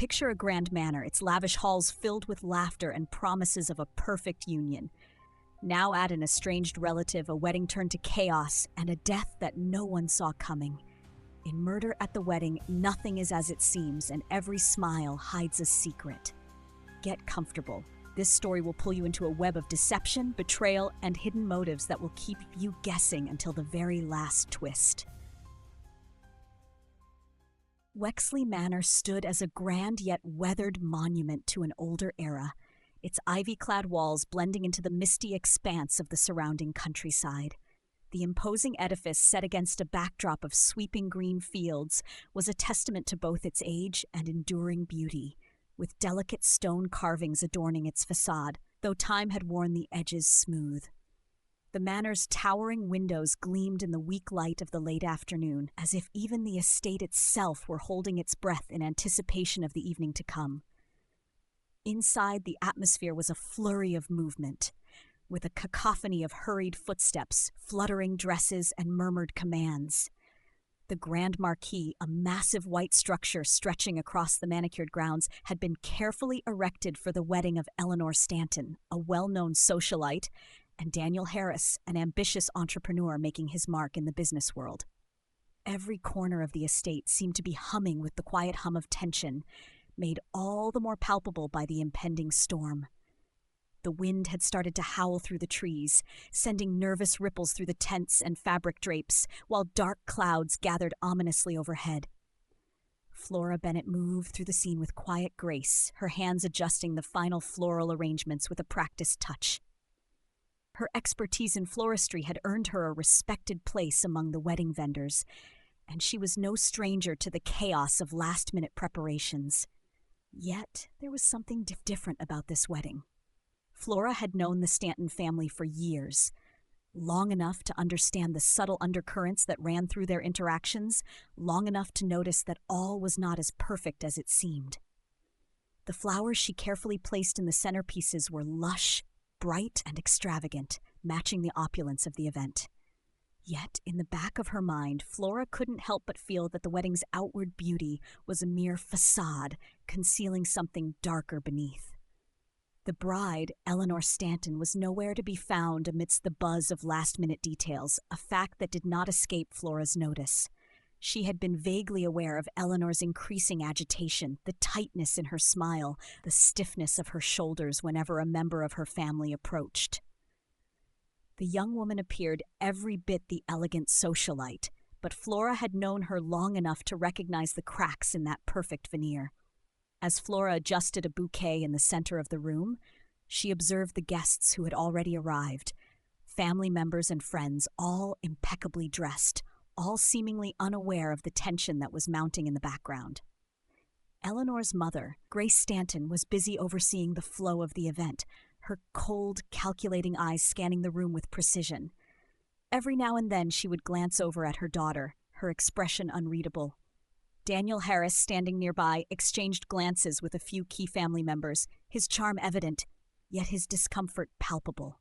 Picture a grand manor, its lavish halls filled with laughter and promises of a perfect union. Now add an estranged relative, a wedding turned to chaos, and a death that no one saw coming. In Murder at the Wedding, nothing is as it seems, and every smile hides a secret. Get comfortable. This story will pull you into a web of deception, betrayal, and hidden motives that will keep you guessing until the very last twist. Wexley Manor stood as a grand yet weathered monument to an older era, its ivy-clad walls blending into the misty expanse of the surrounding countryside. The imposing edifice, set against a backdrop of sweeping green fields, was a testament to both its age and enduring beauty, with delicate stone carvings adorning its facade, though time had worn the edges smooth. The manor's towering windows gleamed in the weak light of the late afternoon, as if even the estate itself were holding its breath in anticipation of the evening to come. Inside, the atmosphere was a flurry of movement, with a cacophony of hurried footsteps, fluttering dresses, and murmured commands. The Grand Marquee, a massive white structure stretching across the manicured grounds, had been carefully erected for the wedding of Eleanor Stanton, a well-known socialite, and Daniel Harris, an ambitious entrepreneur making his mark in the business world. Every corner of the estate seemed to be humming with the quiet hum of tension, made all the more palpable by the impending storm. The wind had started to howl through the trees, sending nervous ripples through the tents and fabric drapes, while dark clouds gathered ominously overhead. Flora Bennett moved through the scene with quiet grace, her hands adjusting the final floral arrangements with a practiced touch. Her expertise in floristry had earned her a respected place among the wedding vendors, and she was no stranger to the chaos of last-minute preparations. Yet there was something different about this wedding. Flora had known the Stanton family for years, long enough to understand the subtle undercurrents that ran through their interactions, long enough to notice that all was not as perfect as it seemed. The flowers she carefully placed in the centerpieces were lush, bright, and extravagant, matching the opulence of the event. Yet, in the back of her mind, Flora couldn't help but feel that the wedding's outward beauty was a mere facade, concealing something darker beneath. The bride, Eleanor Stanton, was nowhere to be found amidst the buzz of last-minute details, a fact that did not escape Flora's notice. She had been vaguely aware of Eleanor's increasing agitation, the tightness in her smile, the stiffness of her shoulders whenever a member of her family approached. The young woman appeared every bit the elegant socialite, but Flora had known her long enough to recognize the cracks in that perfect veneer. As Flora adjusted a bouquet in the center of the room, she observed the guests who had already arrived, family members and friends, all impeccably dressed, all seemingly unaware of the tension that was mounting in the background. Eleanor's mother, Grace Stanton, was busy overseeing the flow of the event, her cold, calculating eyes scanning the room with precision. Every now and then she would glance over at her daughter, her expression unreadable. Daniel Harris, standing nearby, exchanged glances with a few key family members, his charm evident, yet his discomfort palpable.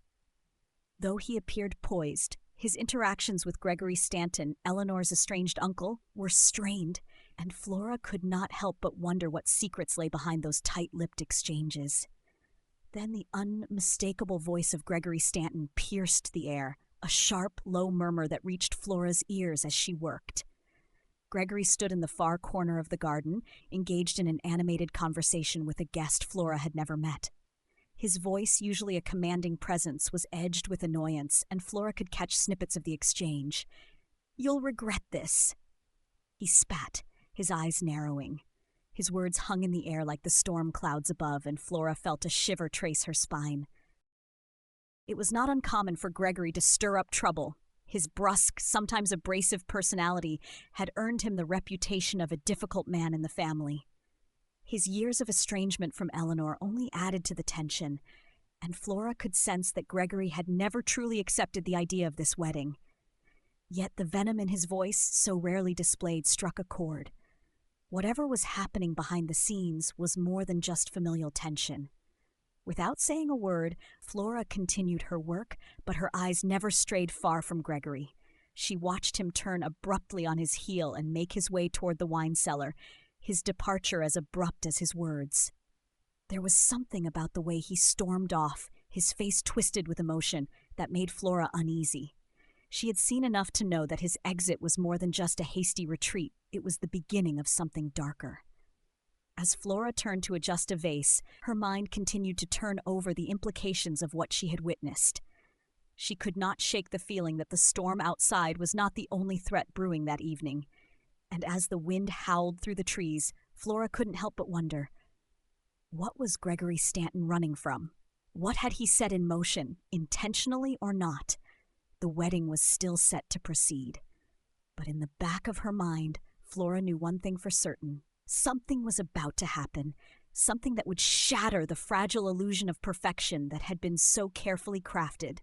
Though he appeared poised, his interactions with Gregory Stanton, Eleanor's estranged uncle, were strained, and Flora could not help but wonder what secrets lay behind those tight-lipped exchanges. Then the unmistakable voice of Gregory Stanton pierced the air, a sharp, low murmur that reached Flora's ears as she worked. Gregory stood in the far corner of the garden, engaged in an animated conversation with a guest Flora had never met. His voice, usually a commanding presence, was edged with annoyance, and Flora could catch snippets of the exchange. "You'll regret this." He spat, his eyes narrowing. His words hung in the air like the storm clouds above, and Flora felt a shiver trace her spine. It was not uncommon for Gregory to stir up trouble. His brusque, sometimes abrasive personality had earned him the reputation of a difficult man in the family. His years of estrangement from Eleanor only added to the tension, and Flora could sense that Gregory had never truly accepted the idea of this wedding. Yet the venom in his voice, so rarely displayed, struck a chord. Whatever was happening behind the scenes was more than just familial tension. Without saying a word, Flora continued her work, but her eyes never strayed far from Gregory. She watched him turn abruptly on his heel and make his way toward the wine cellar, his departure as abrupt as his words. There was something about the way he stormed off, his face twisted with emotion, that made Flora uneasy. She had seen enough to know that his exit was more than just a hasty retreat. It was the beginning of something darker. As Flora turned to adjust a vase, her mind continued to turn over the implications of what she had witnessed. She could not shake the feeling that the storm outside was not the only threat brewing that evening. And as the wind howled through the trees, Flora couldn't help but wonder, what was Gregory Stanton running from? What had he set in motion, intentionally or not? The wedding was still set to proceed. But in the back of her mind, Flora knew one thing for certain. Something was about to happen, something that would shatter the fragile illusion of perfection that had been so carefully crafted.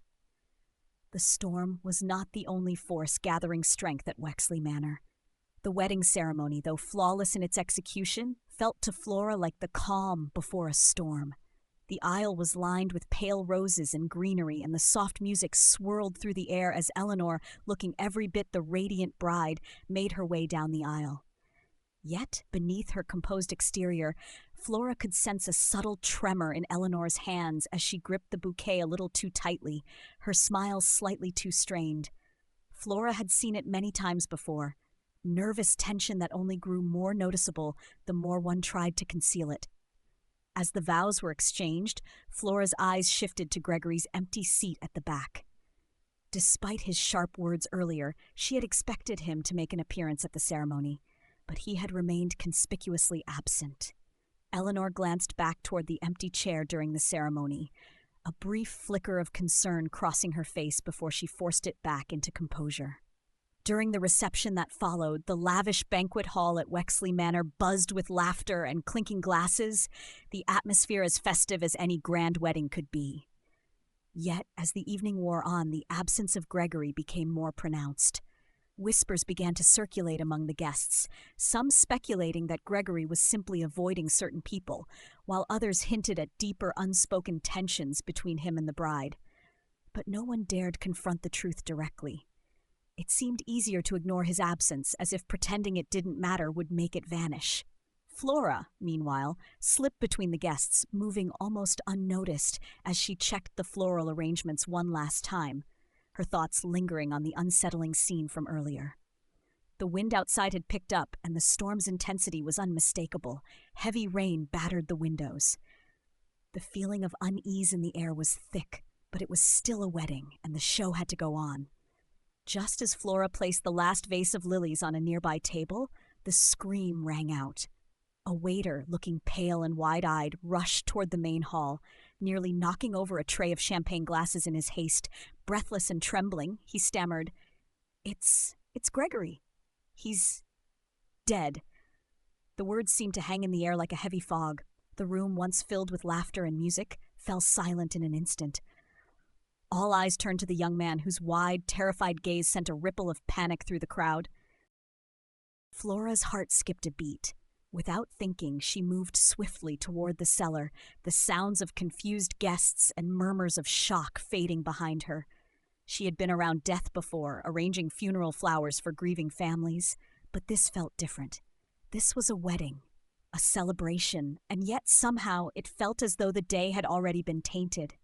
The storm was not the only force gathering strength at Wexley Manor. The wedding ceremony, though flawless in its execution, felt to Flora like the calm before a storm. The aisle was lined with pale roses and greenery, and the soft music swirled through the air as Eleanor, looking every bit the radiant bride, made her way down the aisle. Yet, beneath her composed exterior, Flora could sense a subtle tremor in Eleanor's hands as she gripped the bouquet a little too tightly, her smile slightly too strained. Flora had seen it many times before, nervous tension that only grew more noticeable the more one tried to conceal it. As the vows were exchanged, Flora's eyes shifted to Gregory's empty seat at the back. Despite his sharp words earlier, she had expected him to make an appearance at the ceremony, but he had remained conspicuously absent. Eleanor glanced back toward the empty chair during the ceremony, a brief flicker of concern crossing her face before she forced it back into composure. During the reception that followed, the lavish banquet hall at Wexley Manor buzzed with laughter and clinking glasses, the atmosphere as festive as any grand wedding could be. Yet, as the evening wore on, the absence of Gregory became more pronounced. Whispers began to circulate among the guests, some speculating that Gregory was simply avoiding certain people, while others hinted at deeper unspoken tensions between him and the bride. But no one dared confront the truth directly. It seemed easier to ignore his absence, as if pretending it didn't matter would make it vanish. Flora, meanwhile, slipped between the guests, moving almost unnoticed as she checked the floral arrangements one last time, her thoughts lingering on the unsettling scene from earlier. The wind outside had picked up, and the storm's intensity was unmistakable. Heavy rain battered the windows. The feeling of unease in the air was thick, but it was still a wedding, and the show had to go on. Just as Flora placed the last vase of lilies on a nearby table, the scream rang out. A waiter, looking pale and wide-eyed, rushed toward the main hall, nearly knocking over a tray of champagne glasses in his haste. Breathless and trembling, he stammered, It's Gregory. He's dead." The words seemed to hang in the air like a heavy fog. The room, once filled with laughter and music, fell silent in an instant. All eyes turned to the young man, whose wide, terrified gaze sent a ripple of panic through the crowd. Flora's heart skipped a beat. Without thinking, she moved swiftly toward the cellar, the sounds of confused guests and murmurs of shock fading behind her. She had been around death before, arranging funeral flowers for grieving families, but this felt different. This was a wedding, a celebration, and yet somehow it felt as though the day had already been tainted.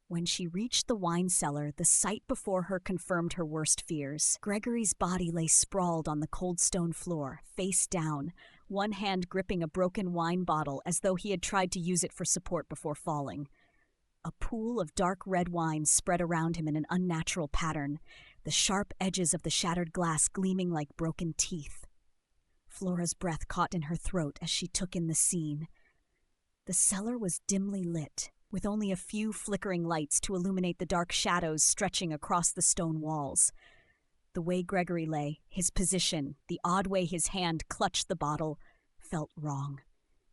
When she reached the wine cellar, the sight before her confirmed her worst fears. Gregory's body lay sprawled on the cold stone floor, face down, one hand gripping a broken wine bottle as though he had tried to use it for support before falling. A pool of dark red wine spread around him in an unnatural pattern, the sharp edges of the shattered glass gleaming like broken teeth. Flora's breath caught in her throat as she took in the scene. The cellar was dimly lit, with only a few flickering lights to illuminate the dark shadows stretching across the stone walls. The way Gregory lay, his position, the odd way his hand clutched the bottle, felt wrong.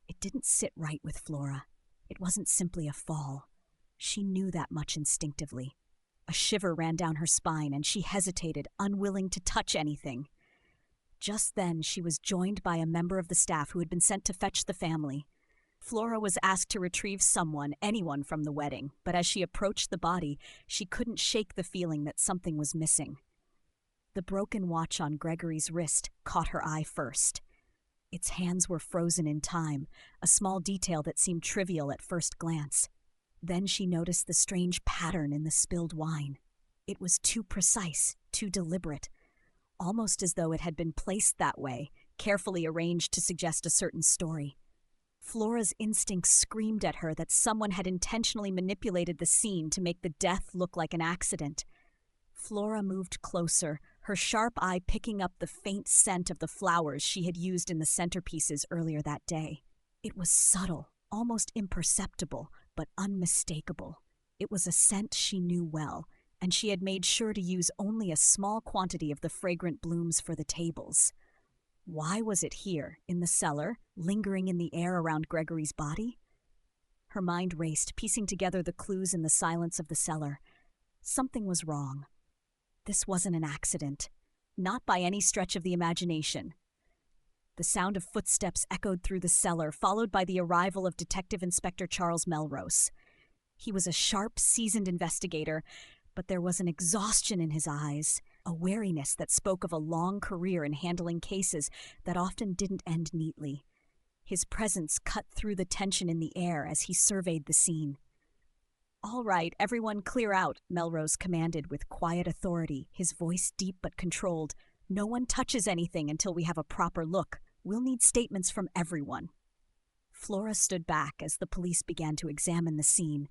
It didn't sit right with Flora. It wasn't simply a fall. She knew that much instinctively. A shiver ran down her spine, and she hesitated, unwilling to touch anything. Just then, she was joined by a member of the staff who had been sent to fetch the family. Flora was asked to retrieve anyone from the wedding, but as she approached the body, she couldn't shake the feeling that something was missing. The broken watch on Gregory's wrist caught her eye first. Its hands were frozen in time, a small detail that seemed trivial at first glance. Then she noticed the strange pattern in the spilled wine. It was too precise, too deliberate, almost as though it had been placed that way, carefully arranged to suggest a certain story. Flora's instincts screamed at her that someone had intentionally manipulated the scene to make the death look like an accident. Flora moved closer, her sharp eye picking up the faint scent of the flowers she had used in the centerpieces earlier that day. It was subtle, almost imperceptible, but unmistakable. It was a scent she knew well, and she had made sure to use only a small quantity of the fragrant blooms for the tables. Why was it here, in the cellar, lingering in the air around Gregory's body? Her mind raced, piecing together the clues in the silence of the cellar. Something was wrong. This wasn't an accident, not by any stretch of the imagination. The sound of footsteps echoed through the cellar, followed by the arrival of Detective Inspector Charles Melrose. He was a sharp, seasoned investigator, but there was an exhaustion in his eyes, a wariness that spoke of a long career in handling cases that often didn't end neatly. His presence cut through the tension in the air as he surveyed the scene. "All right, everyone clear out," Melrose commanded with quiet authority, his voice deep but controlled. "No one touches anything until we have a proper look. We'll need statements from everyone." Flora stood back as the police began to examine the scene.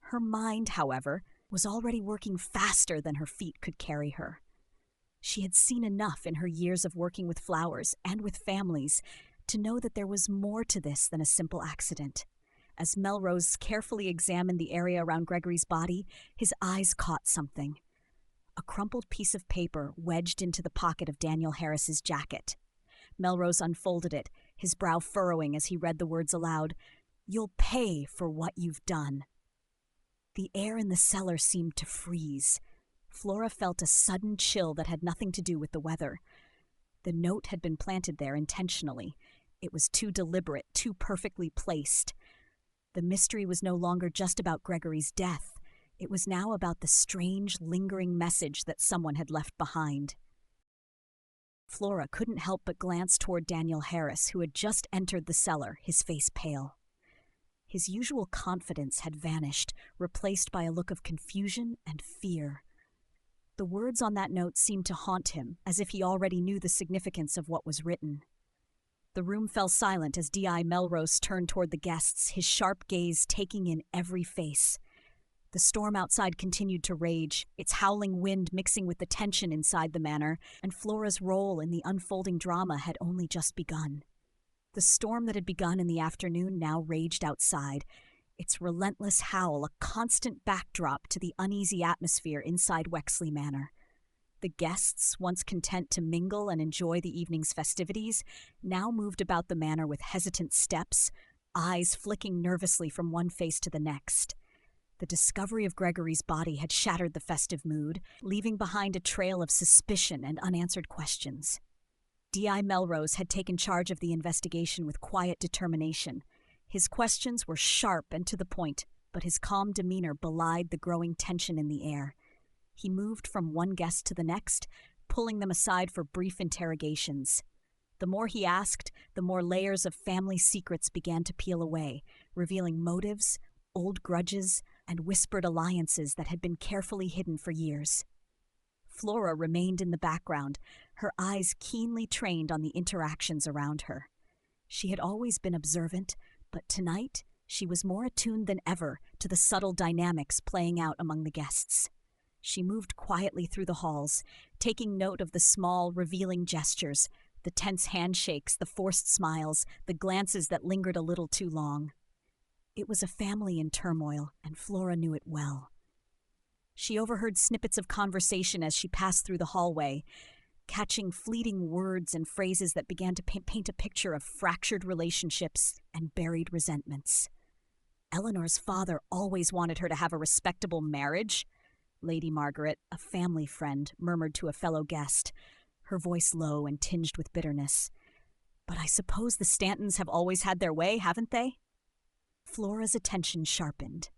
Her mind, however, was already working faster than her feet could carry her. She had seen enough in her years of working with flowers and with families to know that there was more to this than a simple accident. As Melrose carefully examined the area around Gregory's body, his eyes caught something. A crumpled piece of paper wedged into the pocket of Daniel Harris's jacket. Melrose unfolded it, his brow furrowing as he read the words aloud. "You'll pay for what you've done." The air in the cellar seemed to freeze. Flora felt a sudden chill that had nothing to do with the weather. The note had been planted there intentionally. It was too deliberate, too perfectly placed. The mystery was no longer just about Gregory's death. It was now about the strange, lingering message that someone had left behind. Flora couldn't help but glance toward Daniel Harris, who had just entered the cellar, his face pale. His usual confidence had vanished, replaced by a look of confusion and fear. The words on that note seemed to haunt him, as if he already knew the significance of what was written. The room fell silent as D.I. Melrose turned toward the guests, his sharp gaze taking in every face. The storm outside continued to rage, its howling wind mixing with the tension inside the manor, and Flora's role in the unfolding drama had only just begun. The storm that had begun in the afternoon now raged outside, its relentless howl a constant backdrop to the uneasy atmosphere inside Wexley Manor. The guests, once content to mingle and enjoy the evening's festivities, now moved about the manor with hesitant steps, eyes flicking nervously from one face to the next. The discovery of Gregory's body had shattered the festive mood, leaving behind a trail of suspicion and unanswered questions. D.I. Melrose had taken charge of the investigation with quiet determination. His questions were sharp and to the point, but his calm demeanor belied the growing tension in the air. He moved from one guest to the next, pulling them aside for brief interrogations. The more he asked, the more layers of family secrets began to peel away, revealing motives, old grudges, and whispered alliances that had been carefully hidden for years. Flora remained in the background, her eyes keenly trained on the interactions around her. She had always been observant, but tonight she was more attuned than ever to the subtle dynamics playing out among the guests. She moved quietly through the halls, taking note of the small, revealing gestures, the tense handshakes, the forced smiles, the glances that lingered a little too long. It was a family in turmoil, and Flora knew it well. She overheard snippets of conversation as she passed through the hallway, catching fleeting words and phrases that began to paint a picture of fractured relationships and buried resentments. Eleanor's father always wanted her to have a respectable marriage, Lady Margaret, a family friend, murmured to a fellow guest, her voice low and tinged with bitterness. "But I suppose the Stantons have always had their way, haven't they?" Flora's attention sharpened.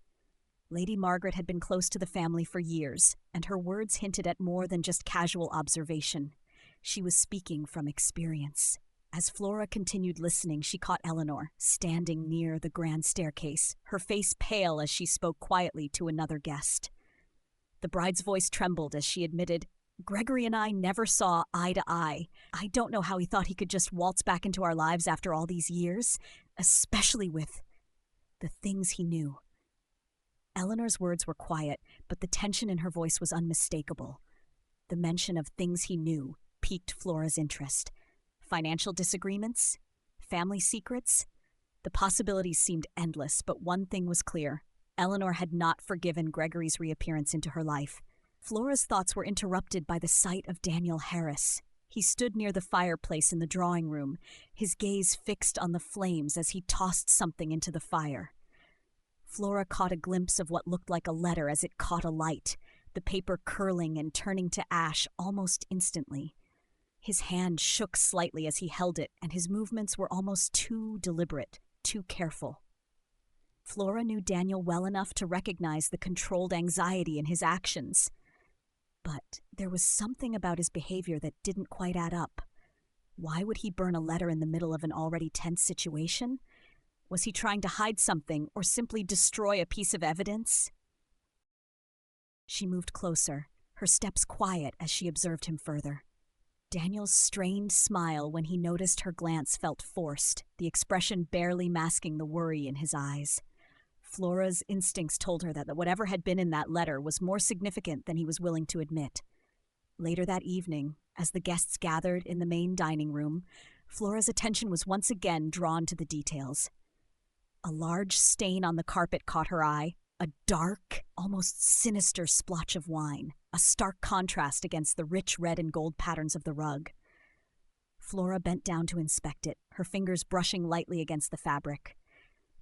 Lady Margaret had been close to the family for years, and her words hinted at more than just casual observation. She was speaking from experience. As Flora continued listening, she caught Eleanor, standing near the grand staircase, her face pale as she spoke quietly to another guest. The bride's voice trembled as she admitted, "Gregory and I never saw eye to eye. I don't know how he thought he could just waltz back into our lives after all these years, especially with the things he knew." Eleanor's words were quiet, but the tension in her voice was unmistakable. The mention of things he knew piqued Flora's interest. Financial disagreements? Family secrets? The possibilities seemed endless, but one thing was clear. Eleanor had not forgiven Gregory's reappearance into her life. Flora's thoughts were interrupted by the sight of Daniel Harris. He stood near the fireplace in the drawing room, his gaze fixed on the flames as he tossed something into the fire. Flora caught a glimpse of what looked like a letter as it caught alight, the paper curling and turning to ash almost instantly. His hand shook slightly as he held it, and his movements were almost too deliberate, too careful. Flora knew Daniel well enough to recognize the controlled anxiety in his actions. But there was something about his behavior that didn't quite add up. Why would he burn a letter in the middle of an already tense situation? Was he trying to hide something or simply destroy a piece of evidence? She moved closer, her steps quiet as she observed him further. Daniel's strained smile when he noticed her glance felt forced, the expression barely masking the worry in his eyes. Flora's instincts told her that whatever had been in that letter was more significant than he was willing to admit. Later that evening, as the guests gathered in the main dining room, Flora's attention was once again drawn to the details. A large stain on the carpet caught her eye, a dark, almost sinister splotch of wine, a stark contrast against the rich red and gold patterns of the rug. Flora bent down to inspect it, her fingers brushing lightly against the fabric.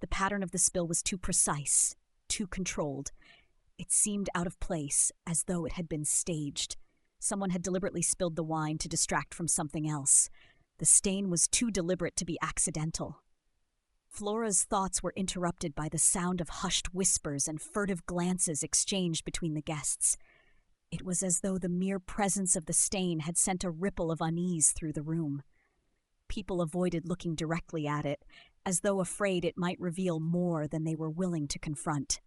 The pattern of the spill was too precise, too controlled. It seemed out of place, as though it had been staged. Someone had deliberately spilled the wine to distract from something else. The stain was too deliberate to be accidental. Flora's thoughts were interrupted by the sound of hushed whispers and furtive glances exchanged between the guests. It was as though the mere presence of the stain had sent a ripple of unease through the room. People avoided looking directly at it, as though afraid it might reveal more than they were willing to confront.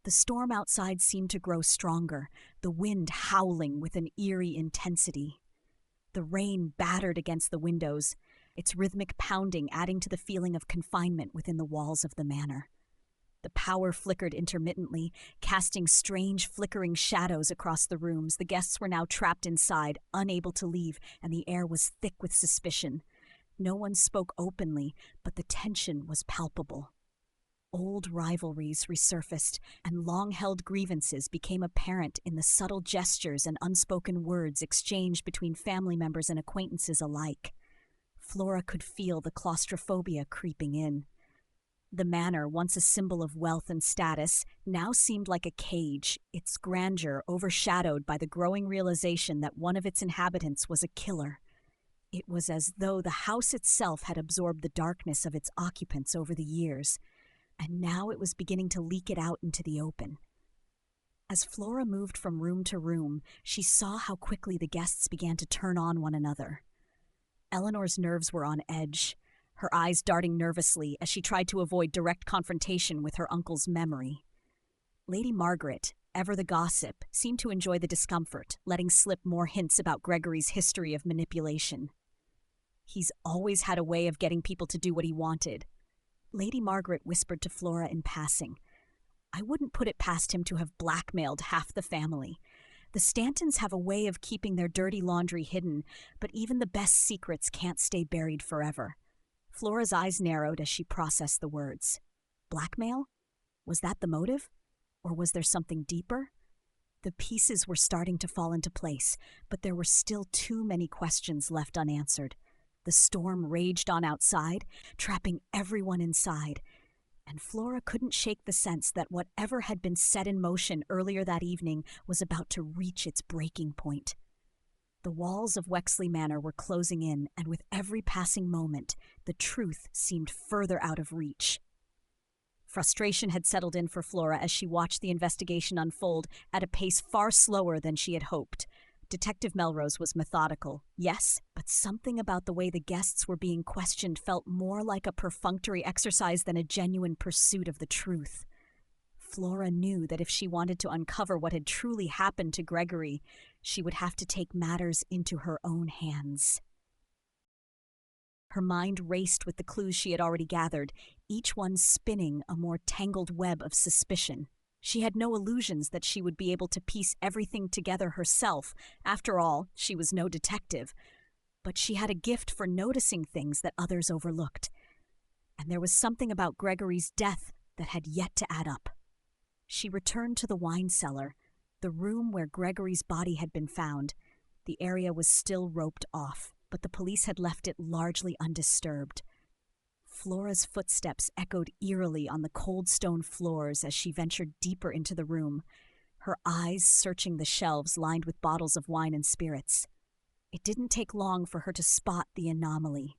The storm outside seemed to grow stronger, the wind howling with an eerie intensity. The rain battered against the windows, its rhythmic pounding adding to the feeling of confinement within the walls of the manor. The power flickered intermittently, casting strange flickering shadows across the rooms. The guests were now trapped inside, unable to leave, and the air was thick with suspicion. No one spoke openly, but the tension was palpable. Old rivalries resurfaced, and long-held grievances became apparent in the subtle gestures and unspoken words exchanged between family members and acquaintances alike. Flora could feel the claustrophobia creeping in. The manor, once a symbol of wealth and status, now seemed like a cage, its grandeur overshadowed by the growing realization that one of its inhabitants was a killer. It was as though the house itself had absorbed the darkness of its occupants over the years, and now it was beginning to leak it out into the open. As Flora moved from room to room, she saw how quickly the guests began to turn on one another. Eleanor's nerves were on edge, her eyes darting nervously as she tried to avoid direct confrontation with her uncle's memory. Lady Margaret, ever the gossip, seemed to enjoy the discomfort, letting slip more hints about Gregory's history of manipulation. He's always had a way of getting people to do what he wanted. Lady Margaret whispered to Flora in passing. I wouldn't put it past him to have blackmailed half the family. The Stantons have a way of keeping their dirty laundry hidden, but even the best secrets can't stay buried forever. Flora's eyes narrowed as she processed the words. Blackmail? Was that the motive? Or was there something deeper? The pieces were starting to fall into place, but there were still too many questions left unanswered. The storm raged on outside, trapping everyone inside, and Flora couldn't shake the sense that whatever had been set in motion earlier that evening was about to reach its breaking point. The walls of Wexley Manor were closing in, and with every passing moment, the truth seemed further out of reach. Frustration had settled in for Flora as she watched the investigation unfold at a pace far slower than she had hoped. Detective Melrose was methodical, yes, but something about the way the guests were being questioned felt more like a perfunctory exercise than a genuine pursuit of the truth. Flora knew that if she wanted to uncover what had truly happened to Gregory, she would have to take matters into her own hands. Her mind raced with the clues she had already gathered, each one spinning a more tangled web of suspicion. She had no illusions that she would be able to piece everything together herself. After all, she was no detective. But she had a gift for noticing things that others overlooked. And there was something about Gregory's death that had yet to add up. She returned to the wine cellar, the room where Gregory's body had been found. The area was still roped off, but the police had left it largely undisturbed. Flora's footsteps echoed eerily on the cold stone floors as she ventured deeper into the room, her eyes searching the shelves lined with bottles of wine and spirits. It didn't take long for her to spot the anomaly.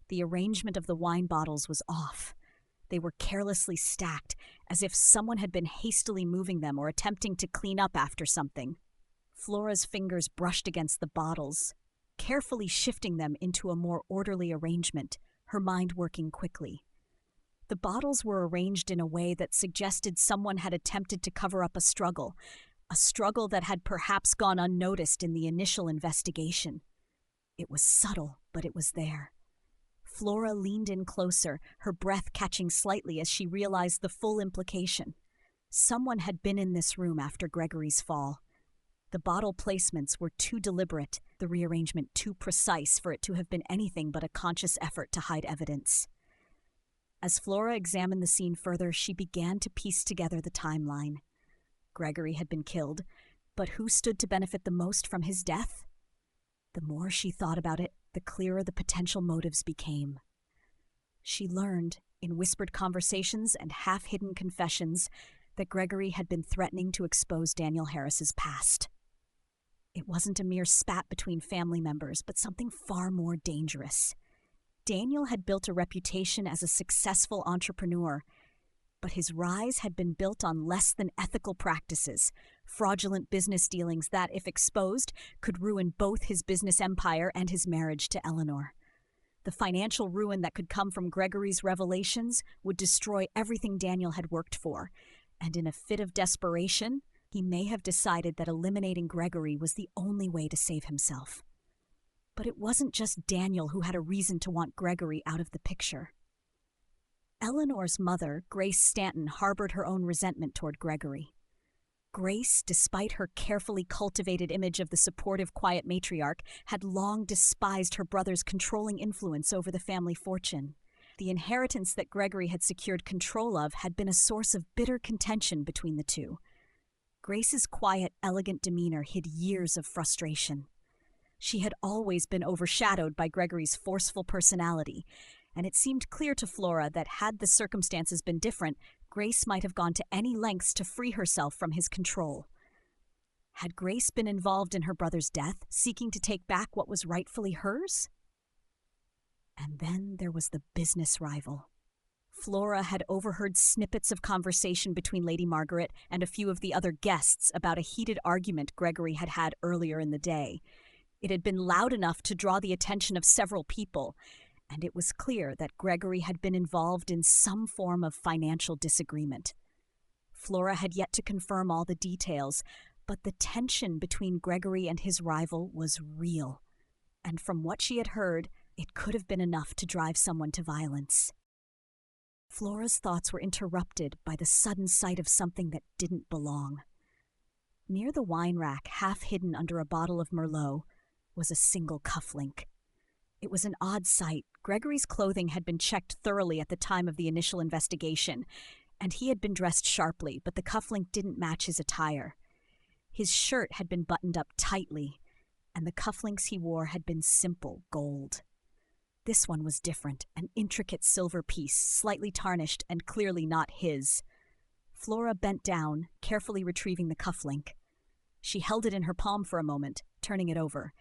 The arrangement of the wine bottles was off. They were carelessly stacked, as if someone had been hastily moving them or attempting to clean up after something. Flora's fingers brushed against the bottles, carefully shifting them into a more orderly arrangement, her mind working quickly. The bottles were arranged in a way that suggested someone had attempted to cover up a struggle that had perhaps gone unnoticed in the initial investigation. It was subtle, but it was there. Flora leaned in closer, her breath catching slightly as she realized the full implication. Someone had been in this room after Gregory's fall. The bottle placements were too deliberate, the rearrangement too precise for it to have been anything but a conscious effort to hide evidence. As Flora examined the scene further, she began to piece together the timeline. Gregory had been killed, but who stood to benefit the most from his death? The more she thought about it, the clearer the potential motives became. She learned, in whispered conversations and half-hidden confessions, that Gregory had been threatening to expose Daniel Harris's past. It wasn't a mere spat between family members, but something far more dangerous. Daniel had built a reputation as a successful entrepreneur, but his rise had been built on less than ethical practices, fraudulent business dealings that, if exposed, could ruin both his business empire and his marriage to Eleanor. The financial ruin that could come from Gregory's revelations would destroy everything Daniel had worked for, and in a fit of desperation, he may have decided that eliminating Gregory was the only way to save himself. But it wasn't just Daniel who had a reason to want Gregory out of the picture. Eleanor's mother, Grace Stanton, harbored her own resentment toward Gregory. Grace, despite her carefully cultivated image of the supportive, quiet matriarch, had long despised her brother's controlling influence over the family fortune. The inheritance that Gregory had secured control of had been a source of bitter contention between the two. Grace's quiet, elegant demeanor hid years of frustration. She had always been overshadowed by Gregory's forceful personality, and it seemed clear to Flora that had the circumstances been different, Grace might have gone to any lengths to free herself from his control. Had Grace been involved in her brother's death, seeking to take back what was rightfully hers? And then there was the business rival. Flora had overheard snippets of conversation between Lady Margaret and a few of the other guests about a heated argument Gregory had had earlier in the day. It had been loud enough to draw the attention of several people, and it was clear that Gregory had been involved in some form of financial disagreement. Flora had yet to confirm all the details, but the tension between Gregory and his rival was real, and from what she had heard, it could have been enough to drive someone to violence. Flora's thoughts were interrupted by the sudden sight of something that didn't belong. Near the wine rack, half hidden under a bottle of Merlot, was a single cufflink. It was an odd sight. Gregory's clothing had been checked thoroughly at the time of the initial investigation, and he had been dressed sharply, but the cufflink didn't match his attire. His shirt had been buttoned up tightly, and the cufflinks he wore had been simple gold. This one was different, an intricate silver piece, slightly tarnished and clearly not his. Flora bent down, carefully retrieving the cufflink. She held it in her palm for a moment, turning it over.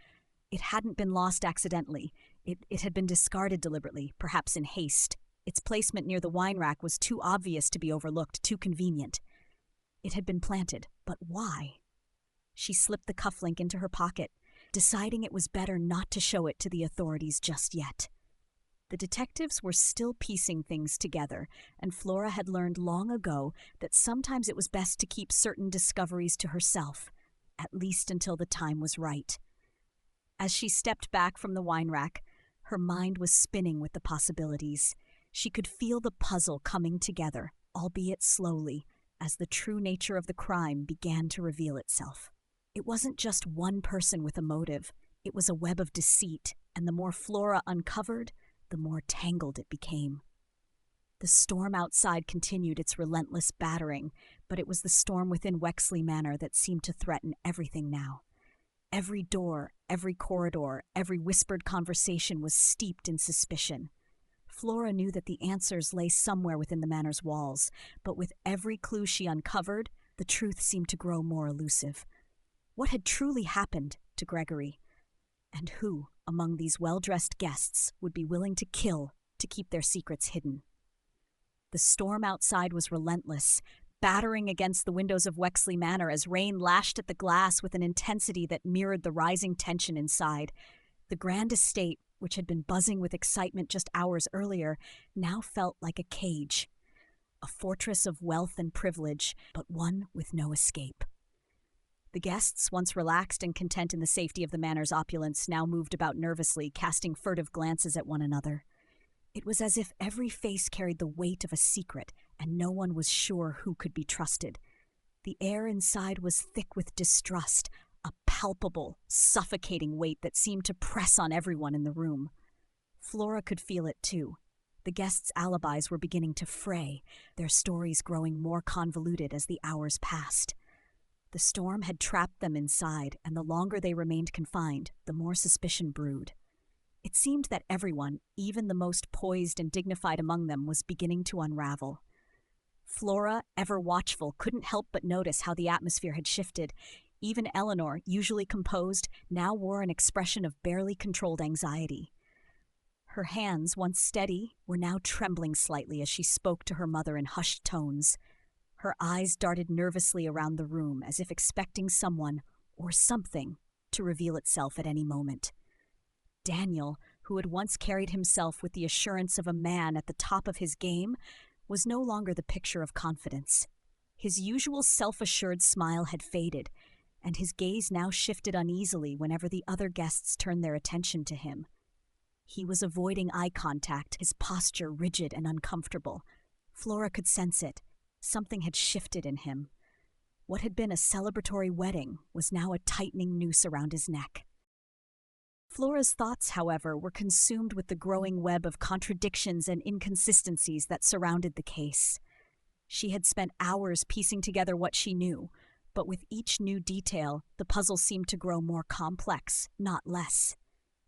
It hadn't been lost accidentally. It had been discarded deliberately, perhaps in haste. Its placement near the wine rack was too obvious to be overlooked, too convenient. It had been planted, but why? She slipped the cufflink into her pocket, deciding it was better not to show it to the authorities just yet. The detectives were still piecing things together, and Flora had learned long ago that sometimes it was best to keep certain discoveries to herself, at least until the time was right. As she stepped back from the wine rack, her mind was spinning with the possibilities. She could feel the puzzle coming together, albeit slowly, as the true nature of the crime began to reveal itself. It wasn't just one person with a motive. It was a web of deceit, and the more Flora uncovered, the more tangled it became. The storm outside continued its relentless battering, but it was the storm within Wexley Manor that seemed to threaten everything now. Every door, every corridor, every whispered conversation was steeped in suspicion. Flora knew that the answers lay somewhere within the manor's walls, but with every clue she uncovered, the truth seemed to grow more elusive. What had truly happened to Gregory? And who, among these well-dressed guests, would be willing to kill to keep their secrets hidden? The storm outside was relentless, battering against the windows of Wexley Manor as rain lashed at the glass with an intensity that mirrored the rising tension inside. The grand estate, which had been buzzing with excitement just hours earlier, now felt like a cage, a fortress of wealth and privilege, but one with no escape. The guests, once relaxed and content in the safety of the manor's opulence, now moved about nervously, casting furtive glances at one another. It was as if every face carried the weight of a secret, and no one was sure who could be trusted. The air inside was thick with distrust, a palpable, suffocating weight that seemed to press on everyone in the room. Flora could feel it too. The guests' alibis were beginning to fray, their stories growing more convoluted as the hours passed. The storm had trapped them inside, and the longer they remained confined, the more suspicion brewed. It seemed that everyone, even the most poised and dignified among them, was beginning to unravel. Flora, ever watchful, couldn't help but notice how the atmosphere had shifted. Even Eleanor, usually composed, now wore an expression of barely controlled anxiety. Her hands, once steady, were now trembling slightly as she spoke to her mother in hushed tones. Her eyes darted nervously around the room, as if expecting someone, or something, to reveal itself at any moment. Daniel, who had once carried himself with the assurance of a man at the top of his game, was no longer the picture of confidence. His usual self-assured smile had faded, and his gaze now shifted uneasily whenever the other guests turned their attention to him. He was avoiding eye contact, his posture rigid and uncomfortable. Flora could sense it. Something had shifted in him. What had been a celebratory wedding was now a tightening noose around his neck. Flora's thoughts, however, were consumed with the growing web of contradictions and inconsistencies that surrounded the case. She had spent hours piecing together what she knew, but with each new detail, the puzzle seemed to grow more complex, not less.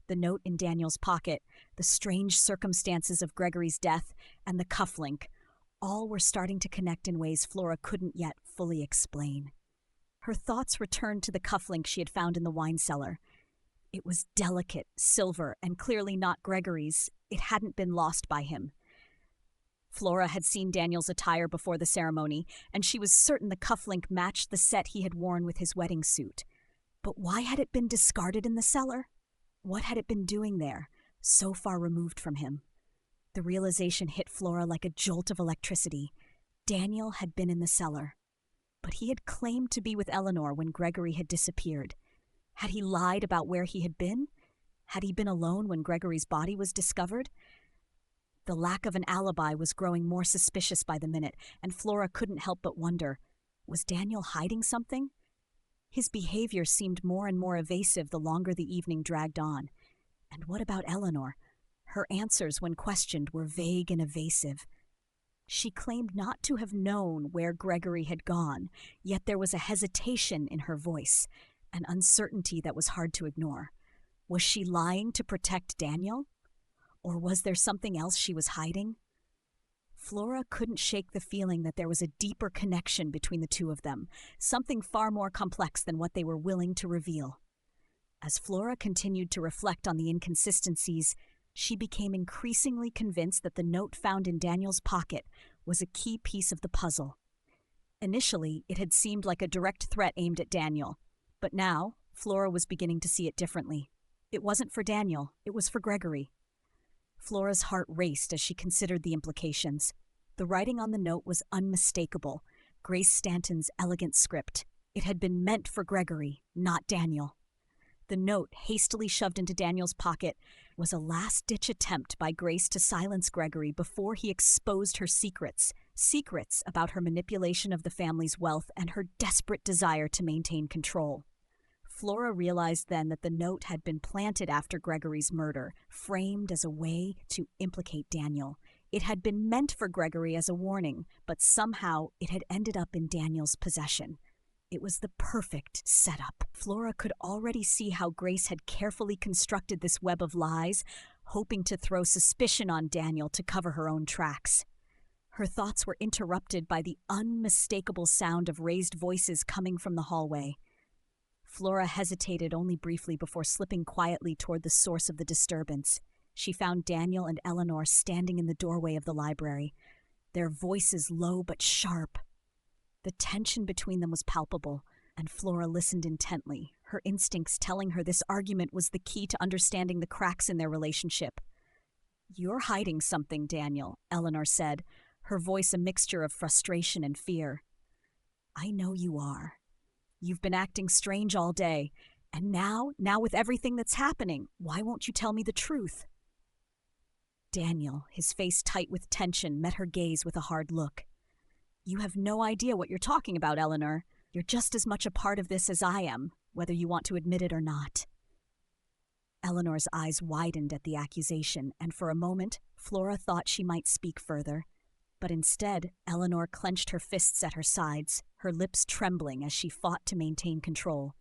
The note in Daniel's pocket, the strange circumstances of Gregory's death, and the cufflink, all were starting to connect in ways Flora couldn't yet fully explain. Her thoughts returned to the cufflink she had found in the wine cellar. It was delicate, silver, and clearly not Gregory's. It hadn't been lost by him. Flora had seen Daniel's attire before the ceremony, and she was certain the cufflink matched the set he had worn with his wedding suit. But why had it been discarded in the cellar? What had it been doing there, so far removed from him? The realization hit Flora like a jolt of electricity. Daniel had been in the cellar. But he had claimed to be with Eleanor when Gregory had disappeared. Had he lied about where he had been? Had he been alone when Gregory's body was discovered? The lack of an alibi was growing more suspicious by the minute, and Flora couldn't help but wonder, was Daniel hiding something? His behavior seemed more and more evasive the longer the evening dragged on. And what about Eleanor? Her answers, when questioned, were vague and evasive. She claimed not to have known where Gregory had gone, yet there was a hesitation in her voice, an uncertainty that was hard to ignore. Was she lying to protect Daniel? Or was there something else she was hiding? Flora couldn't shake the feeling that there was a deeper connection between the two of them, something far more complex than what they were willing to reveal. As Flora continued to reflect on the inconsistencies, she became increasingly convinced that the note found in Daniel's pocket was a key piece of the puzzle. Initially, it had seemed like a direct threat aimed at Daniel, But now, Flora was beginning to see it differently. It wasn't for Daniel, it was for Gregory. Flora's heart raced as she considered the implications. The writing on the note was unmistakable. Grace Stanton's elegant script. It had been meant for Gregory, not Daniel. The note, hastily shoved into Daniel's pocket, was a last-ditch attempt by Grace to silence Gregory before he exposed her secrets. Secrets about her manipulation of the family's wealth and her desperate desire to maintain control. Flora realized then that the note had been planted after Gregory's murder, framed as a way to implicate Daniel. It had been meant for Gregory as a warning, but somehow it had ended up in Daniel's possession. It was the perfect setup. Flora could already see how Grace had carefully constructed this web of lies, hoping to throw suspicion on Daniel to cover her own tracks. Her thoughts were interrupted by the unmistakable sound of raised voices coming from the hallway. Flora hesitated only briefly before slipping quietly toward the source of the disturbance. She found Daniel and Eleanor standing in the doorway of the library, their voices low but sharp. The tension between them was palpable, and Flora listened intently, her instincts telling her this argument was the key to understanding the cracks in their relationship. "You're hiding something, Daniel," Eleanor said, her voice a mixture of frustration and fear. "I know you are. You've been acting strange all day, and now with everything that's happening, why won't you tell me the truth?" Daniel, his face tight with tension, met her gaze with a hard look. "You have no idea what you're talking about, Eleanor. You're just as much a part of this as I am, whether you want to admit it or not." Eleanor's eyes widened at the accusation, and for a moment, Flora thought she might speak further. But instead, Eleanor clenched her fists at her sides, her lips trembling as she fought to maintain control.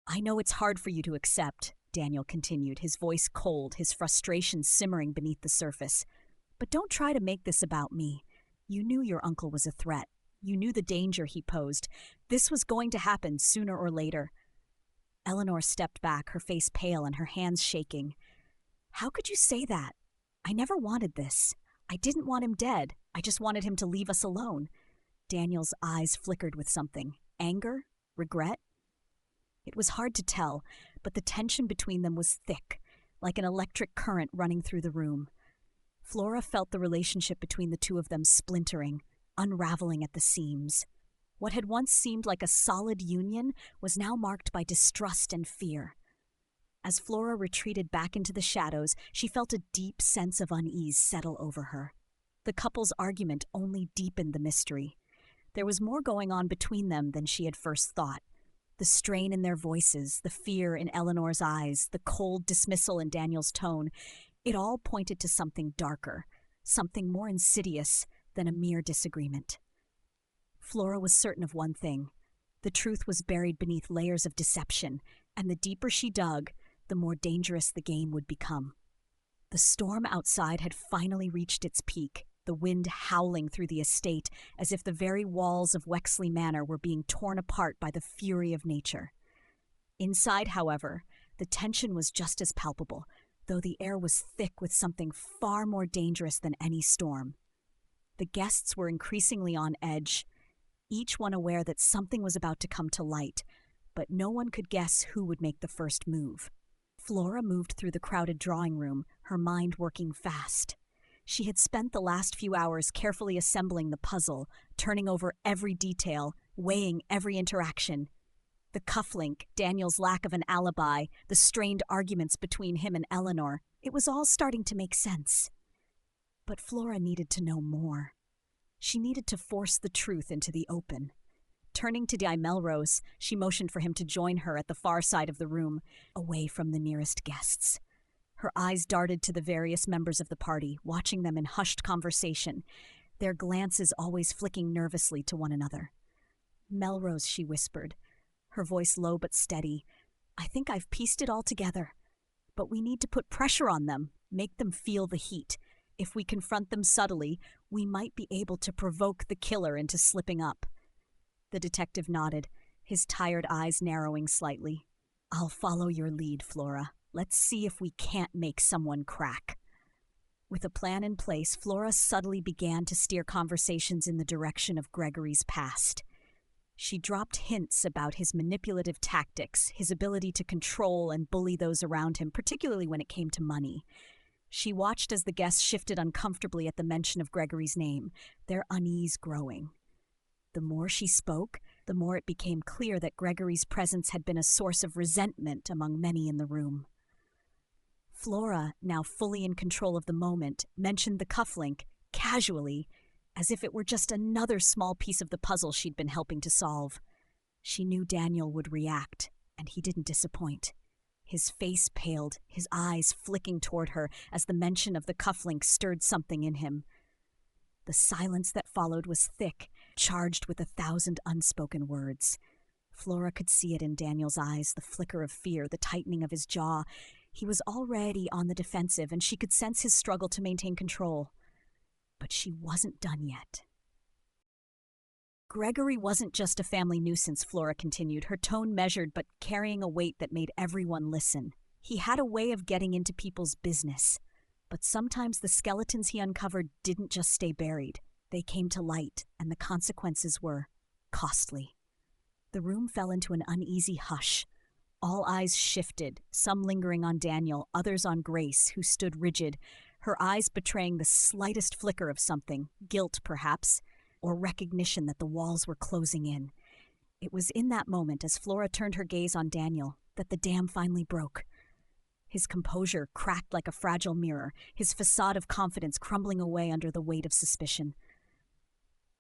"I know it's hard for you to accept," Daniel continued, his voice cold, his frustration simmering beneath the surface. "But don't try to make this about me. You knew your uncle was a threat. You knew the danger he posed. This was going to happen sooner or later." Eleanor stepped back, her face pale and her hands shaking. "How could you say that? I never wanted this. I didn't want him dead. I just wanted him to leave us alone." Daniel's eyes flickered with something. Anger? Regret? It was hard to tell, but the tension between them was thick, like an electric current running through the room. Flora felt the relationship between the two of them splintering, unraveling at the seams. What had once seemed like a solid union was now marked by distrust and fear. As Flora retreated back into the shadows, she felt a deep sense of unease settle over her. The couple's argument only deepened the mystery. There was more going on between them than she had first thought. The strain in their voices, the fear in Eleanor's eyes, the cold dismissal in Daniel's tone, it all pointed to something darker, something more insidious than a mere disagreement. Flora was certain of one thing. The truth was buried beneath layers of deception, and the deeper she dug, the more dangerous the game would become. The storm outside had finally reached its peak, the wind howling through the estate as if the very walls of Wexley Manor were being torn apart by the fury of nature. Inside, however, the tension was just as palpable, though the air was thick with something far more dangerous than any storm. The guests were increasingly on edge, each one aware that something was about to come to light, but no one could guess who would make the first move. Flora moved through the crowded drawing room, her mind working fast. She had spent the last few hours carefully assembling the puzzle, turning over every detail, weighing every interaction. The cufflink, Daniel's lack of an alibi, the strained arguments between him and Eleanor, it was all starting to make sense. But Flora needed to know more. She needed to force the truth into the open. Turning to Di Melrose, she motioned for him to join her at the far side of the room, away from the nearest guests. Her eyes darted to the various members of the party, watching them in hushed conversation, their glances always flicking nervously to one another. "Melrose," she whispered, her voice low but steady, "I think I've pieced it all together. But we need to put pressure on them, make them feel the heat. If we confront them subtly, we might be able to provoke the killer into slipping up." The detective nodded, his tired eyes narrowing slightly. "I'll follow your lead, Flora. Let's see if we can't make someone crack." With a plan in place, Flora subtly began to steer conversations in the direction of Gregory's past. She dropped hints about his manipulative tactics, his ability to control and bully those around him, particularly when it came to money. She watched as the guests shifted uncomfortably at the mention of Gregory's name, their unease growing. The more she spoke, the more it became clear that Gregory's presence had been a source of resentment among many in the room. Flora, now fully in control of the moment, mentioned the cufflink, casually, as if it were just another small piece of the puzzle she'd been helping to solve. She knew Daniel would react, and he didn't disappoint. His face paled, his eyes flicking toward her as the mention of the cufflink stirred something in him. The silence that followed was thick, charged with 1,000 unspoken words. Flora could see it in Daniel's eyes, the flicker of fear, the tightening of his jaw. He was already on the defensive, and she could sense his struggle to maintain control. But she wasn't done yet. Gregory wasn't just a family nuisance, Flora continued, her tone measured but carrying a weight that made everyone listen. He had a way of getting into people's business. But sometimes the skeletons he uncovered didn't just stay buried. They came to light, and the consequences were costly. The room fell into an uneasy hush. All eyes shifted, some lingering on Daniel, others on Grace, who stood rigid, her eyes betraying the slightest flicker of something, guilt perhaps, or recognition that the walls were closing in. It was in that moment, as Flora turned her gaze on Daniel, that the dam finally broke. His composure cracked like a fragile mirror, his facade of confidence crumbling away under the weight of suspicion.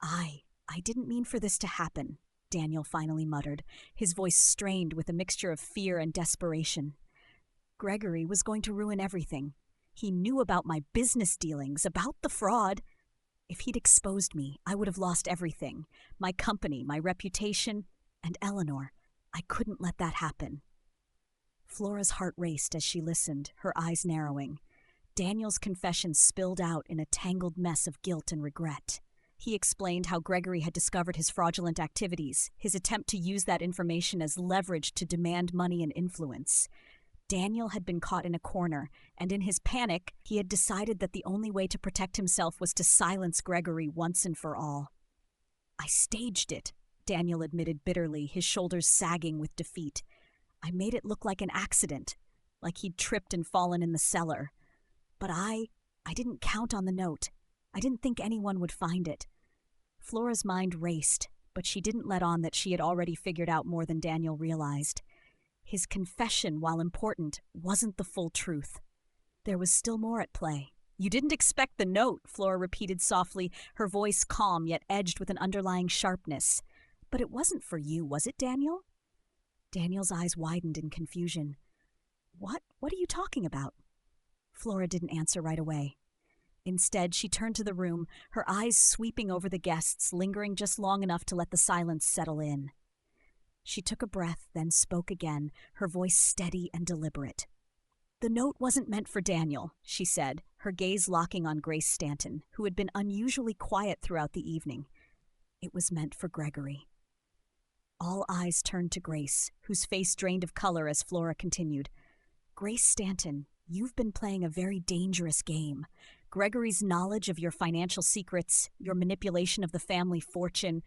I didn't mean for this to happen, Daniel finally muttered, his voice strained with a mixture of fear and desperation. Gregory was going to ruin everything. He knew about my business dealings, about the fraud. If he'd exposed me, I would have lost everything. My company, my reputation, and Eleanor. I couldn't let that happen. Flora's heart raced as she listened, her eyes narrowing. Daniel's confession spilled out in a tangled mess of guilt and regret. He explained how Gregory had discovered his fraudulent activities, his attempt to use that information as leverage to demand money and influence. Daniel had been caught in a corner, and in his panic, he had decided that the only way to protect himself was to silence Gregory once and for all. I staged it, Daniel admitted bitterly, his shoulders sagging with defeat. I made it look like an accident, like he'd tripped and fallen in the cellar. But I didn't count on the note. I didn't think anyone would find it. Flora's mind raced, but she didn't let on that she had already figured out more than Daniel realized. His confession, while important, wasn't the full truth. There was still more at play. You didn't expect the note, Flora repeated softly, her voice calm yet edged with an underlying sharpness. But it wasn't for you, was it, Daniel? Daniel's eyes widened in confusion. What are you talking about? Flora didn't answer right away. Instead, she turned to the room, her eyes sweeping over the guests, lingering just long enough to let the silence settle in. She took a breath, then spoke again, her voice steady and deliberate. The note wasn't meant for Daniel, she said, her gaze locking on Grace Stanton, who had been unusually quiet throughout the evening. It was meant for Gregory. All eyes turned to Grace, whose face drained of color as Flora continued. Grace Stanton, you've been playing a very dangerous game. Gregory's knowledge of your financial secrets, your manipulation of the family fortune,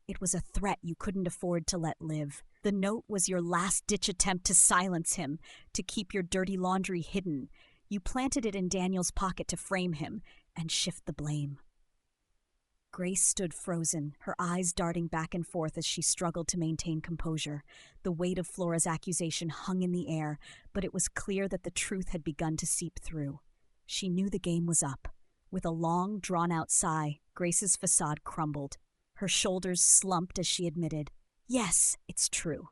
it was a threat you couldn't afford to let live. The note was your last-ditch attempt to silence him, to keep your dirty laundry hidden. You planted it in Daniel's pocket to frame him and shift the blame. Grace stood frozen, her eyes darting back and forth as she struggled to maintain composure. The weight of Flora's accusation hung in the air, but it was clear that the truth had begun to seep through. She knew the game was up. With a long, drawn-out sigh, Grace's facade crumbled. Her shoulders slumped as she admitted, "Yes, it's true.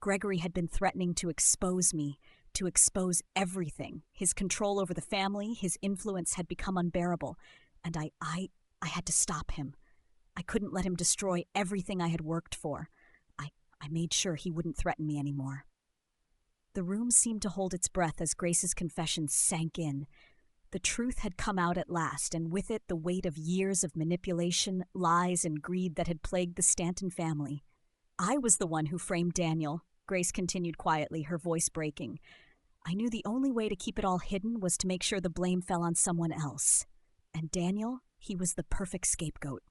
Gregory had been threatening to expose me, to expose everything. His control over the family, his influence had become unbearable, and I had to stop him. I couldn't let him destroy everything I had worked for. I made sure he wouldn't threaten me anymore." The room seemed to hold its breath as Grace's confession sank in. The truth had come out at last, and with it the weight of years of manipulation, lies, and greed that had plagued the Stanton family. "I was the one who framed Daniel," Grace continued quietly, her voice breaking. "I knew the only way to keep it all hidden was to make sure the blame fell on someone else. And Daniel, he was the perfect scapegoat."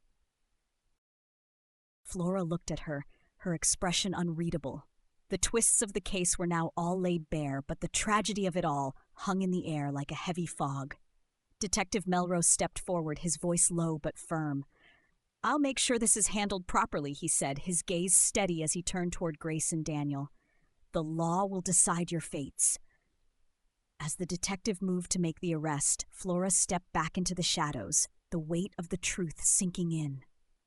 Flora looked at her, her expression unreadable. The twists of the case were now all laid bare, but the tragedy of it all hung in the air like a heavy fog. Detective Melrose stepped forward, his voice low but firm. "I'll make sure this is handled properly," he said, his gaze steady as he turned toward Grace and Daniel. "The law will decide your fates." As the detective moved to make the arrest, Flora stepped back into the shadows, the weight of the truth sinking in.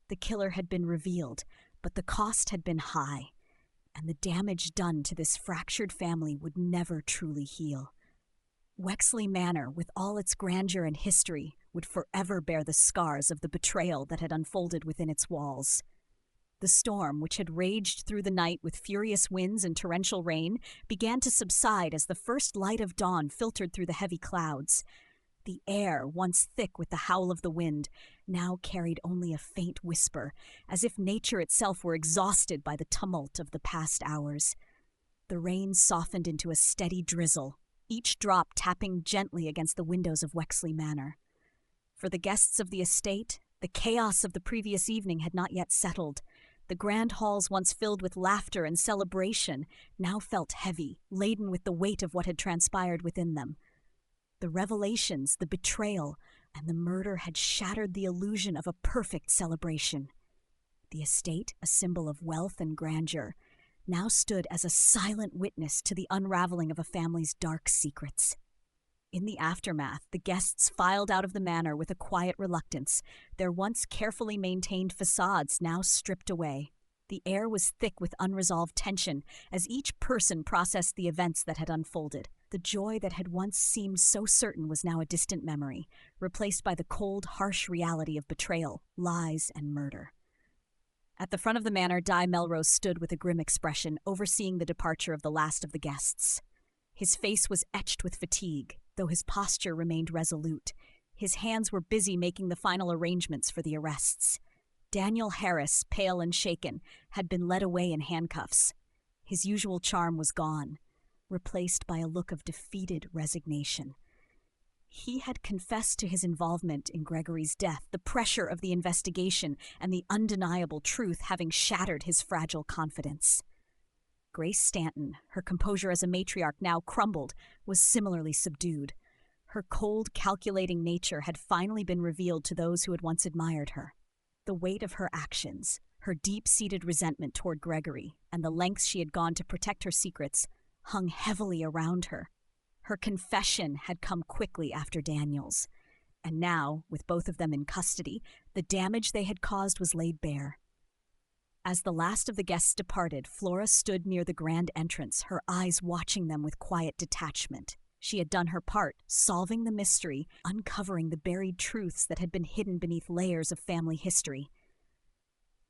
The killer had been revealed, but the cost had been high, and the damage done to this fractured family would never truly heal. Wexley Manor, with all its grandeur and history, would forever bear the scars of the betrayal that had unfolded within its walls. The storm, which had raged through the night with furious winds and torrential rain, began to subside as the first light of dawn filtered through the heavy clouds. The air, once thick with the howl of the wind, now carried only a faint whisper, as if nature itself were exhausted by the tumult of the past hours. The rain softened into a steady drizzle, each drop tapping gently against the windows of Wexley Manor. For the guests of the estate, the chaos of the previous evening had not yet settled. The grand halls, once filled with laughter and celebration, now felt heavy, laden with the weight of what had transpired within them. The revelations, the betrayal, and the murder had shattered the illusion of a perfect celebration. The estate, a symbol of wealth and grandeur, now stood as a silent witness to the unraveling of a family's dark secrets. In the aftermath, the guests filed out of the manor with a quiet reluctance, their once carefully maintained facades now stripped away. The air was thick with unresolved tension as each person processed the events that had unfolded. The joy that had once seemed so certain was now a distant memory, replaced by the cold, harsh reality of betrayal, lies, and murder. At the front of the manor, Di Melrose stood with a grim expression, overseeing the departure of the last of the guests. His face was etched with fatigue, though his posture remained resolute. His hands were busy making the final arrangements for the arrests. Daniel Harris, pale and shaken, had been led away in handcuffs. His usual charm was gone, replaced by a look of defeated resignation. He had confessed to his involvement in Gregory's death, the pressure of the investigation and the undeniable truth having shattered his fragile confidence. Grace Stanton, her composure as a matriarch now crumbled, was similarly subdued. Her cold, calculating nature had finally been revealed to those who had once admired her. The weight of her actions, her deep-seated resentment toward Gregory, and the lengths she had gone to protect her secrets, hung heavily around her. Her confession had come quickly after Daniel's, and now, with both of them in custody, the damage they had caused was laid bare. As the last of the guests departed, Flora stood near the grand entrance, her eyes watching them with quiet detachment. She had done her part, solving the mystery, uncovering the buried truths that had been hidden beneath layers of family history.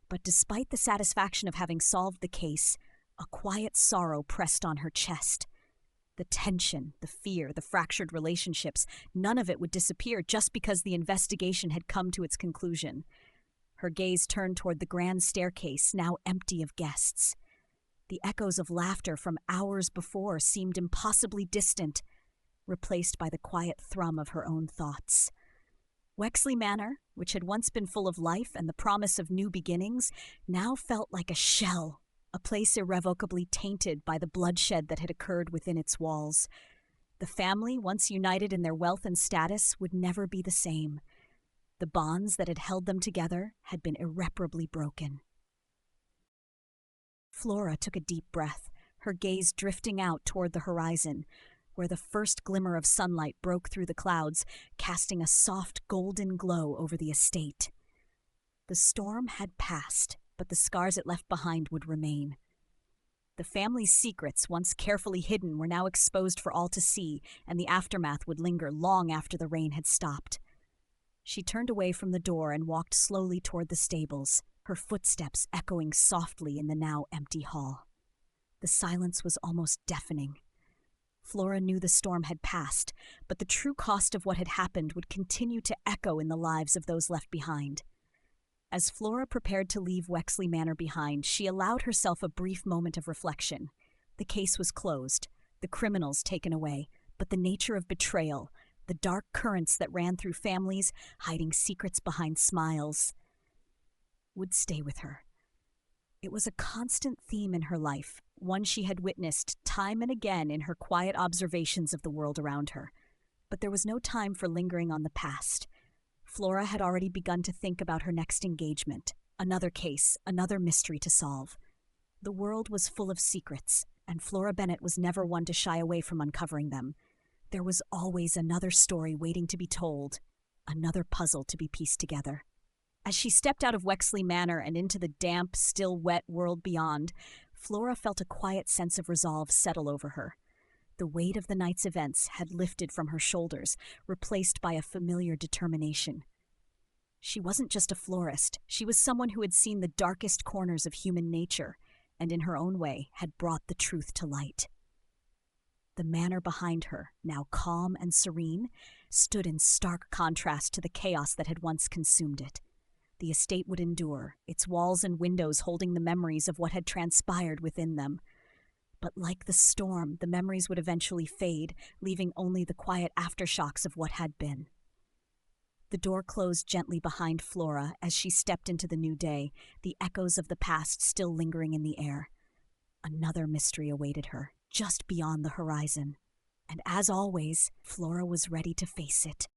But despite the satisfaction of having solved the case, a quiet sorrow pressed on her chest. The tension, the fear, the fractured relationships, none of it would disappear just because the investigation had come to its conclusion. Her gaze turned toward the grand staircase, now empty of guests. The echoes of laughter from hours before seemed impossibly distant, replaced by the quiet thrum of her own thoughts. Wexley Manor, which had once been full of life and the promise of new beginnings, now felt like a shell, a place irrevocably tainted by the bloodshed that had occurred within its walls. The family, once united in their wealth and status, would never be the same. The bonds that had held them together had been irreparably broken. Flora took a deep breath, her gaze drifting out toward the horizon, where the first glimmer of sunlight broke through the clouds, casting a soft golden glow over the estate. The storm had passed, but the scars it left behind would remain. The family's secrets, once carefully hidden, were now exposed for all to see, and the aftermath would linger long after the rain had stopped. She turned away from the door and walked slowly toward the stables, her footsteps echoing softly in the now empty hall. The silence was almost deafening. Flora knew the storm had passed, but the true cost of what had happened would continue to echo in the lives of those left behind. As Flora prepared to leave Wexley Manor behind, she allowed herself a brief moment of reflection. The case was closed, the criminals taken away, but the nature of betrayal, the dark currents that ran through families, hiding secrets behind smiles, would stay with her. It was a constant theme in her life, one she had witnessed time and again in her quiet observations of the world around her. But there was no time for lingering on the past. Flora had already begun to think about her next engagement, another case, another mystery to solve. The world was full of secrets, and Flora Bennett was never one to shy away from uncovering them. There was always another story waiting to be told, another puzzle to be pieced together. As she stepped out of Wexley Manor and into the damp, still wet world beyond, Flora felt a quiet sense of resolve settle over her. The weight of the night's events had lifted from her shoulders, replaced by a familiar determination. She wasn't just a florist, she was someone who had seen the darkest corners of human nature, and in her own way had brought the truth to light. The manor behind her, now calm and serene, stood in stark contrast to the chaos that had once consumed it. The estate would endure, its walls and windows holding the memories of what had transpired within them. But like the storm, the memories would eventually fade, leaving only the quiet aftershocks of what had been. The door closed gently behind Flora as she stepped into the new day, the echoes of the past still lingering in the air. Another mystery awaited her, just beyond the horizon. And as always, Flora was ready to face it.